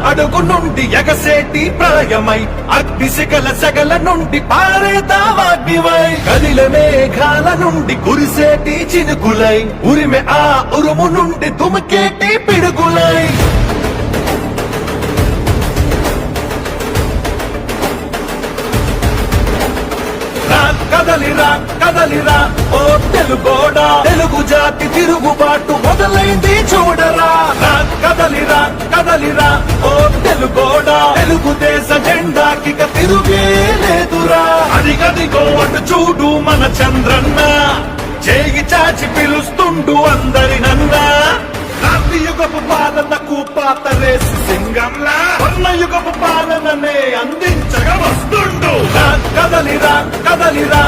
అడుగు నుండి ఎగసేటి ప్రాయమై అగ్ని శిఖల సగల నుండి పారేదావాగ్నివై కదిల మేఘాల నుండి కురిసేటి చినుకులై ఉరిమె ఆ ఉరుము నుండి తుమికేటి పిడుగులై కదలిరా కదలిరా ఓ తెలుగోడా తెలుగు జాతి తిరుగుబాటు మొదలైంది చూడరా కదలిరా కదలిరా ఓ తెలుగోడా తెలుగుదేశ జెండాకి తిరుగే లేదురా అదిగదిగో అటు చూడు మన చంద్రన్న చేయి చాచి పిలుస్తుండు అందరినన్నా యుగపు పాలనకు పాత రేసు సింగంలా యుగపు పాలననే అందించగా వస్తుండు కదలిరా కదలిరా